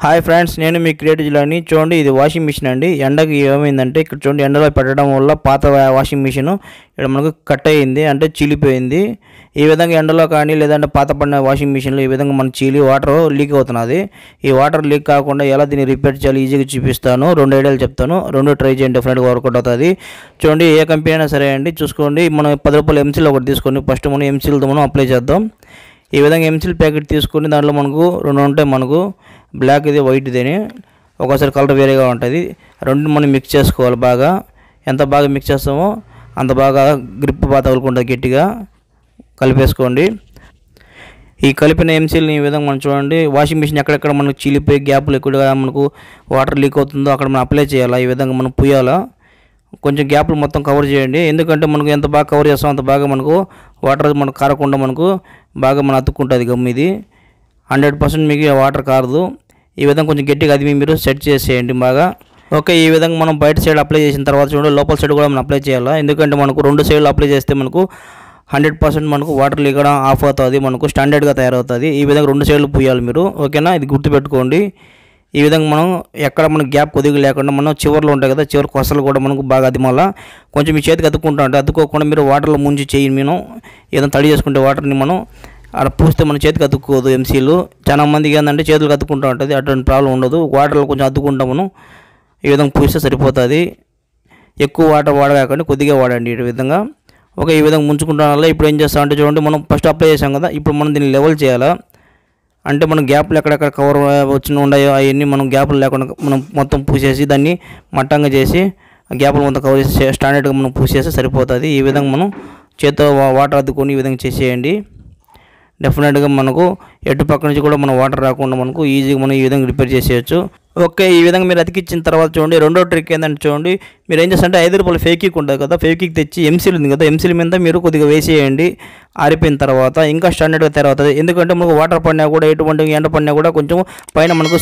Hi friends, నేను మీ creative జిల్లాని. చూడండి, ఇది వాషింగ్ మిషన్ అండి. ఎండకి ఏమైందంటే ఇక్కడ చూడండి, ఎండలో పెట్టడం వల్ల పాత వాషింగ్ మిషన్ ఇక్కడ మనకు కట్ అయ్యింది, అంటే చీలిపోయింది. ఈ విధంగా ఎండలో కానీ లేదంటే పాత పడిన వాషింగ్ మిషన్లో ఈ విధంగా మన చీలి వాటర్ లీక్ అవుతున్నది. ఈ వాటర్ లీక్ కాకుండా ఎలా దీన్ని రిపేర్ చేయాలి ఈజీగా చూపిస్తాను. 2 ఐడియాలు చెప్తాను, 2 ట్రై చేయండి, డెఫినెట్గా వర్కౌట్ అవుతుంది. చూడండి, ఏ కంపెనీ అయినా సరే అండి, చూసుకోండి. మనం 10 రూపాయలు ఎంసీల్ ఒకటి తీసుకొని ఫస్ట్ మనం ఎంసీల్తో మనం అప్లై చేద్దాం. ఈ విధంగా ఎంసీల్ ప్యాకెట్ తీసుకొని దాంట్లో మనకు 2 ఉంటాయి, మనకు బ్లాక్ ఇది వైట్ ఇదని ఒక్కోసారి కలర్ వేరేగా ఉంటుంది. రెండు మనం మిక్స్ చేసుకోవాలి బాగా. ఎంత బాగా మిక్స్ చేస్తామో అంత బాగా గ్రిప్ బాగా తగులుకుంటుంది, గట్టిగా కలిపేసుకోండి. ఈ కలిపిన ఎంసీల్ని ఈ విధంగా మనం చూడండి, వాషింగ్ మిషన్ ఎక్కడెక్కడ మనకు చీలిపోయి గ్యాప్లు ఎక్కువగా మనకు వాటర్ లీక్ అవుతుందో అక్కడ మనం అప్లై చేయాలి. ఈ విధంగా మనం పుయ్యాలా, కొంచెం గ్యాప్లు మొత్తం కవర్ చేయండి. ఎందుకంటే మనకు ఎంత బాగా కవర్ చేస్తామో అంత బాగా మనకు వాటర్ మనకు కారకుండా మనకు బాగా మనం అతుక్కుంటుంది గమ్. ఇది 100% మీకు వాటర్ కారదు. ఈ విధంగా కొంచెం గట్టిగా అది మీరు సెట్ చేసేయండి బాగా. ఓకే, ఈ విధంగా మనం బయట సైడ్ అప్లై చేసిన తర్వాత చూడండి, లోపల సైడ్ కూడా మనం అప్లై చేయాలి. ఎందుకంటే మనకు 2 సైడ్లు అప్లై చేస్తే మనకు 100% మనకు వాటర్ లీక్ ఆఫ్ అవుతుంది, మనకు స్టాండర్డ్గా తయారవుతుంది. ఈ విధంగా 2 సైడ్లు పూయాలి మీరు, ఓకేనా? ఇది గుర్తుపెట్టుకోండి. ఈ విధంగా మనం ఎక్కడ మనకు గ్యాప్ కొద్దిగా లేకుండా మనం చివర్లో ఉంటాయి కదా, చివరి కొసలు కూడా మనకు బాగా అదిమాల. కొంచెం మీ చేతికి అతుక్కుంటా అంటే అతుక్కోకుండా మీరు వాటర్లో ముంచి చేయి. మనం ఏదైనా తడి చేసుకుంటే వాటర్ని మనం అక్కడ పూస్తే మన చేతికి అతుక్కోదు. ఎంసీలు చాలా మందికి ఏంటంటే చేతులకు అతుక్కుంటూ ఉంటుంది, అటువంటి ప్రాబ్లం ఉండదు. వాటర్లో కొంచెం అతుక్కుంటాం మనం, ఈ విధంగా పూస్తే సరిపోతుంది. ఎక్కువ వాటర్ వాడకండి, కొద్దిగా వాడండి ఈ విధంగా. ఓకే, ఈ విధంగా ముంచుకుంటాం వల్ల ఇప్పుడు ఏం చేస్తామంటే చూడండి, మనం ఫస్ట్ అప్లై చేసాం కదా, ఇప్పుడు మనం దీన్ని లెవెల్ చేయాలా. అంటే మనం గ్యాప్లు ఎక్కడెక్కడ కవర్ వచ్చిన ఉన్నాయో అవన్నీ మనం గ్యాప్లు లేకుండా మనం మొత్తం పూసేసి దాన్ని మట్టంగా చేసి గ్యాప్లు మొత్తం కవర్ చేసి స్టాండర్డ్గా మనం పూసేస్తే సరిపోతుంది. ఈ విధంగా మనం చేత్తో వాటర్ అద్దుకొని ఈ విధంగా చేసేయండి. డెఫినెట్గా మనకు ఎటు పక్క నుంచి కూడా మనం వాటర్ రాకుండా మనకు ఈజీగా మనం ఈ విధంగా రిపేర్ చేసేయచ్చు. ఓకే, ఈ విధంగా మీరు అతికిచ్చిన తర్వాత చూడండి, రెండో ట్రిక్ ఏంటంటే చూడండి, మీరు ఏం చేస్తారంటే 5 రూపాయలు ఫేకిక్ ఉంటుంది కదా, ఫేకిక్ తెచ్చి ఎంసీల్ ఉంది కదా, ఎంసీల్ మీద మీరు కొద్దిగా వేసేయండి. ఆరిపోయిన తర్వాత ఇంకా స్టాండర్డ్గా తయారవుతుంది. ఎందుకంటే మనకు వాటర్ పడినా కూడా ఎటువంటి ఎండ పడినా కూడా కొంచెం పైన మనకు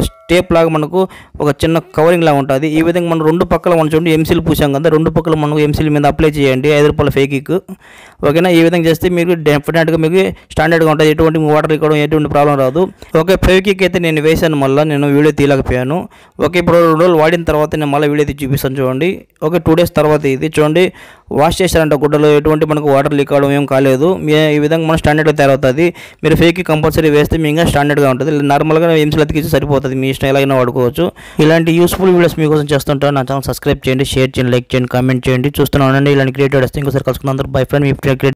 స్టేప్ లాగా మనకు ఒక చిన్న కవరింగ్ లాగా ఉంటుంది. ఈ విధంగా మనం 2 పక్కల మనం చూడండి ఎంసీల్ పూసాం కదా, 2 పక్కల మనకు ఎంసీల్ మీద అప్లై చేయండి 5 రూపాయల ఫేకిక్, ఓకేనా? ఈ విధంగా చేస్తే మీకు డెఫినెట్గా మీకు స్టాండర్డ్గా ఉంటుంది, ఎటువంటి వాటర్ ఇక్కడ ఎటువంటి ప్రాబ్లం రాదు. ఓకే, ఫేకిక్ అయితే నేను వేసాను, మళ్ళీ నేను వీడియో తీయలేకపోయాను. ఓకే, ఇప్పుడు 2 రోజులు వాడిన తర్వాత నేను మళ్ళీ వీడియో తీసి చూపిస్తాను చూడండి. ఓకే, 2 డేస్ తర్వాత ఇది చూడండి, వాష్ చేశారంట గుడ్డలో, ఎటువంటి మనకు వాటర్ లీక్ అవడం ఏం కాలేదు. ఈ విధంగా మనం స్టాండర్డ్గా తయారవుతుంది. మీరు ఫేకిక్ కంపల్సరీ వేస్తే మీ ఇంకా స్టాండర్డ్గా ఉంటుంది. నార్మల్గా ఎంసీల్ అతికిస్తే సరిపోతుంది, మీ ఇష్టం ఎలాగైనా వాడుకోవచ్చు. ఇలాంటి యూస్ఫుల్ వీడియోస్ మీకోసం చేస్తుంటాను. నా ఛానల్ సబ్స్క్రైబ్ చేయండి, షేర్ చేయండి, లైక్ చేయండి, కామెంట్ చేయండి. చూస్తున్నాను ఇలాంటి క్రియేటివ్ ఇంకోసారి కలుసుకున్నందుకు బై ఫ్రెండ్, మీ